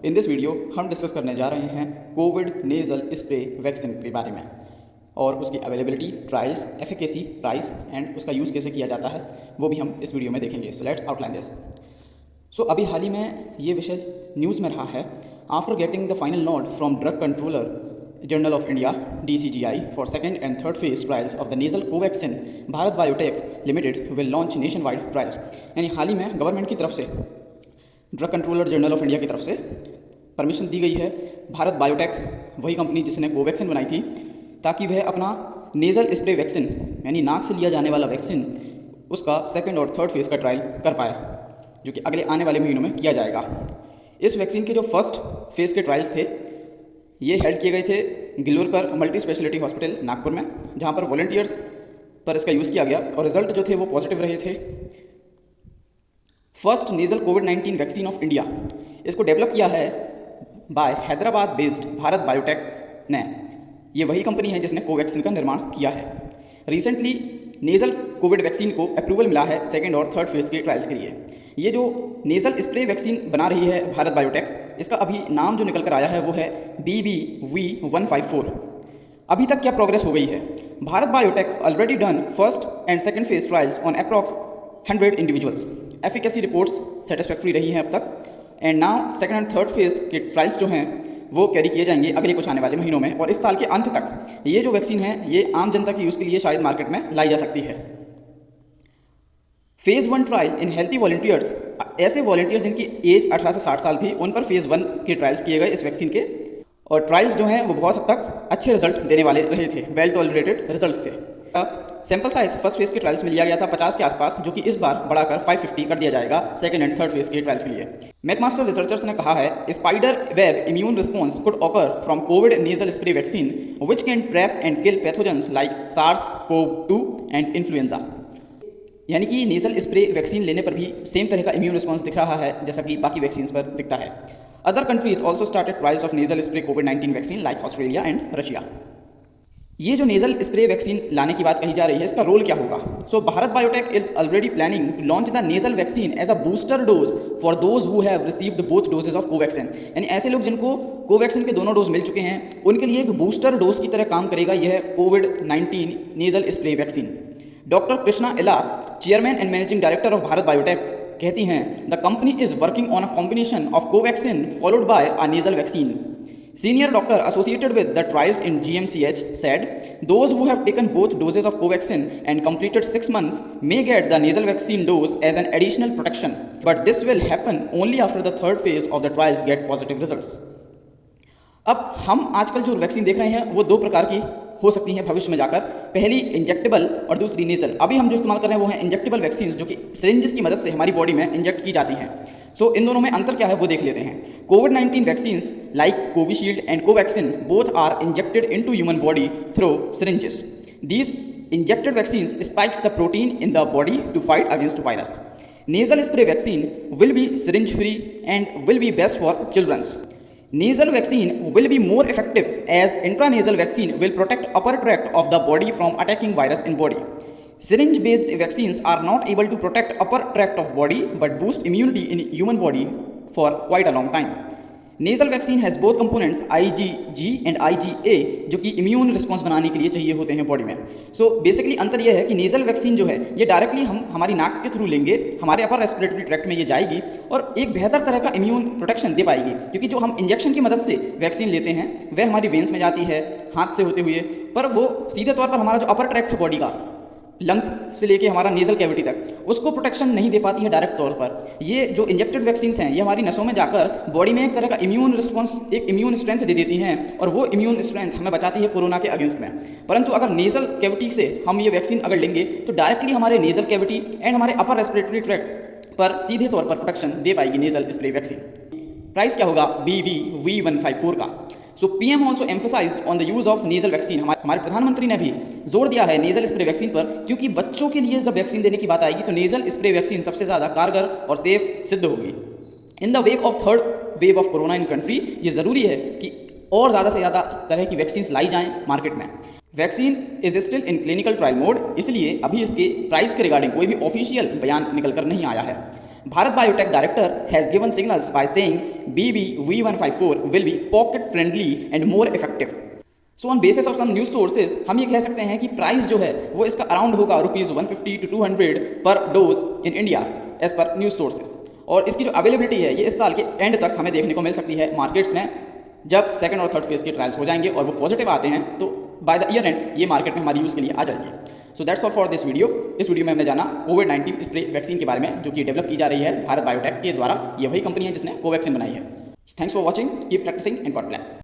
In this video हम discuss करने जा रहे हैं कोविड नेज़ल स्प्रे वैक्सीन के बारे में और उसकी availability, trials, efficacy, price and उसका यूज़ कैसे किया जाता है वो भी हम इस वीडियो में देखेंगे। So let's outline this. So अभी हाल ही में ये विषय न्यूज़ में रहा है। After getting the final note from drug controller journal of India DCGI for second and third phase trials of the nasal Covaxin, Bharat biotech limited will launch nation wide trials. यानी हाल ही में गवर्नमेंट की तरफ से, drug controller journal of India की तरफ से permission दी गई है भारत बायोटेक, वही कंपनी जिसने कोवैक्सीन बनाई थी, ताकि वह अपना नेज़ल स्प्रे वैक्सीन यानी नाक से लिया जाने वाला वैक्सीन उसका सेकंड और थर्ड फेज़ का ट्रायल कर पाए, जो कि अगले आने वाले महीनों में किया जाएगा। इस वैक्सीन के जो फर्स्ट फेज़ के ट्रायल्स थे ये हेल्ड किए गए थे गिलोरकर मल्टी स्पेशलिटी हॉस्पिटल नागपुर में, जहाँ पर वॉलंटियर्स पर इसका यूज़ किया गया और रिजल्ट जो थे वो पॉजिटिव रहे थे। फर्स्ट नेज़ल कोविड-19 वैक्सीन ऑफ इंडिया, इसको डेवलप किया है बाय हैदराबाद बेस्ड भारत बायोटेक ने। ये वही कंपनी है जिसने कोवैक्सीन का निर्माण किया है। रिसेंटली नेज़ल कोविड वैक्सीन को अप्रूवल मिला है सेकेंड और थर्ड फेज़ के ट्रायल्स के लिए। ये जो नेज़ल स्प्रे वैक्सीन बना रही है भारत बायोटेक, इसका अभी नाम जो निकल कर आया है वो है BBV154। अभी तक क्या प्रोग्रेस हो गई है? Bharat biotech already done first and second phase trials on approx 100 individuals. Efficacy reports satisfactory रही हैं अब तक, and now second and third phase के ट्रायल्स जो हैं वो कैरी किए जाएंगे अगले कुछ आने वाले महीनों में, और इस साल के अंत तक ये जो वैक्सीन है ये आम जनता के यूज़ के लिए शायद मार्केट में लाई जा सकती है। Phase 1 trial in healthy volunteers, ऐसे वॉलंटियर्स जिनकी एज 18 से 60 साल थी उन पर फेज़ 1 के ट्रायल्स किए गए इस वैक्सीन के, और ट्रायल्स जो हैं वो बहुत हद तक अच्छे रिजल्ट देने वाले रहे थे, वेल टॉलरेटेड रिजल्ट्स थे। सैंपल साइज फर्स्ट फेज़ के ट्रायल्स में लिया गया था 50 के आसपास, जो कि इस बार बढ़ाकर 550 कर दिया जाएगा सेकेंड एंड थर्ड फेज़ के ट्रायल्स के लिए। मैकमास्टर रिसर्चर्स ने कहा है spider web immune response could occur from Covid nasal spray vaccine which can trap and kill pathogens like SARS-CoV-2 and influenza. यानी कि नेज़ल स्प्रे वैक्सीन लेने पर भी सेम तरह का इम्यून रिस्पॉन्स दिख रहा है जैसा कि बाकी वैक्सीन पर दिखता है। Other countries also started trials of nasal spray covid vaccine like Australia and Russia. ये जो नेज़ल स्प्रे वैक्सीन लाने की बात कही जा रही है, इसका रोल क्या होगा? So Bharat biotech is already planning to launch the nasal vaccine as a booster dose for those who have received both doses of Covaxin. यानी ऐसे लोग जिनको कोवैक्सीन के दोनों डोज मिल चुके हैं उनके लिए एक बूस्टर डोज की तरह काम करेगा यह कोविड-19 nasal spray vaccine. Doctor Krishna Ella, chairman and managing director of Bharat biotech, कहती हैं the company is working on a combination of Covaxin followed by a nasal vaccine. Senior doctor associated with the trials in GMCH said, those who have taken both doses of Covaxin and completed 6 months may get the nasal vaccine dose as an additional protection, but this will happen only after the third phase of the trials get positive results. अब हम आजकल जो vaccine देख रहे हैं वो दो प्रकार की हो सकती हैं भविष्य में जाकर, पहली इंजेक्टेबल और दूसरी नेज़ल। अभी हम जो इस्तेमाल कर रहे हैं वो हैं इंजेक्टेबल वैक्सीन, जो कि सिरिंजेस की मदद से हमारी बॉडी में इंजेक्ट की जाती हैं। सो इन दोनों में अंतर क्या है वो देख लेते हैं। कोविड-19 vaccines like Covishield and Covaxin both are injected into human body through syringes. These injected vaccines spikes the protein in the body to fight against virus. Nasal spray vaccine will be syringe free and will be best for childrens. Nasal vaccine will be more effective as intranasal vaccine will protect upper tract of the body from attacking virus in body. Syringe based vaccines are not able to protect upper tract of body but boost immunity in human body for quite a long time. Nasal vaccine has both components IgG and IgA, जो कि immune response बनाने के लिए चाहिए होते हैं body में। So basically अंतर यह है कि नेज़ल वैक्सीन जो है ये डायरेक्टली हम हमारी नाक के थ्रू लेंगे, हमारे अपर रेस्पिरेटरी ट्रैक्ट में ये जाएगी और एक बेहतर तरह का इम्यून प्रोटेक्शन दे पाएगी, क्योंकि जो हम इंजेक्शन की मदद से वैक्सीन लेते हैं वह हमारी वेन्स में जाती है हाथ से होते हुए, पर वो सीधे तौर पर हमारा जो अपर ट्रैक्ट है बॉडी का, लंग्स से लेके हमारा नेज़ल कैविटी तक, उसको प्रोटेक्शन नहीं दे पाती है डायरेक्ट तौर पर। ये जो इंजेक्टेड वैक्सीन्स हैं ये हमारी नसों में जाकर बॉडी में एक तरह का इम्यून रिस्पॉन्स, एक इम्यून स्ट्रेंथ दे देती हैं, और वो इम्यून स्ट्रेंथ हमें बचाती है कोरोना के अगेंस्ट में। परंतु अगर नेज़ल कैविटी से हम ये वैक्सीन अगर लेंगे तो डायरेक्टली हमारे नेज़ल कैविटी एंड हमारे अपर रेस्पिरेटरी ट्रैक्ट पर सीधे तौर पर प्रोटेक्शन दे पाएगी नेज़ल स्प्रे वैक्सीन। प्राइस क्या होगा BBV154 का? So PM also emphasised on the use of nasal vaccine. हमारे प्रधानमंत्री ने भी जोर दिया है नेज़ल स्प्रे वैक्सीन पर, क्योंकि बच्चों के लिए जब वैक्सीन देने की बात आएगी तो नेज़ल स्प्रे वैक्सीन सबसे ज़्यादा कारगर और सेफ सिद्ध होगी। In the wake of third wave of corona in country, ये ज़रूरी है कि और ज़्यादा से ज़्यादा तरह की वैक्सीन लाई जाएँ मार्केट में। Vaccine is still in clinical trial mode, इसलिए अभी इसके प्राइस के रिगार्डिंग कोई भी ऑफिशियल बयान निकल कर नहीं आया है। Bharat Biotech director has given signals by saying BBV154 will be pocket friendly and more effective. So on basis of some news sources हम ये कह सकते हैं कि प्राइस जो है वो इसका अराउंड होगा ₹150 to 200 पर dose in India as per news sources. और इसकी जो अवेलेबिलिटी है ये इस साल के एंड तक हमें देखने को मिल सकती है मार्केट्स में। जब सेकंड और थर्ड फेज के ट्रायल्स हो जाएंगे और वो पॉजिटिव आते हैं तो बाय द ईयर एंड ये मार्केट में हमारी यूज़ के लिए आ जाएंगे। So that's all for this video. इस वीडियो में हमने जाना कोविड-19 स्प्रे वैक्सीन के बारे में जो कि डेवलप की जा रही है भारत बायोटेक के द्वारा। ये वही कंपनी है जिसने कोवैक्सीन बनाई है। Thanks for watching, keep practising and God bless.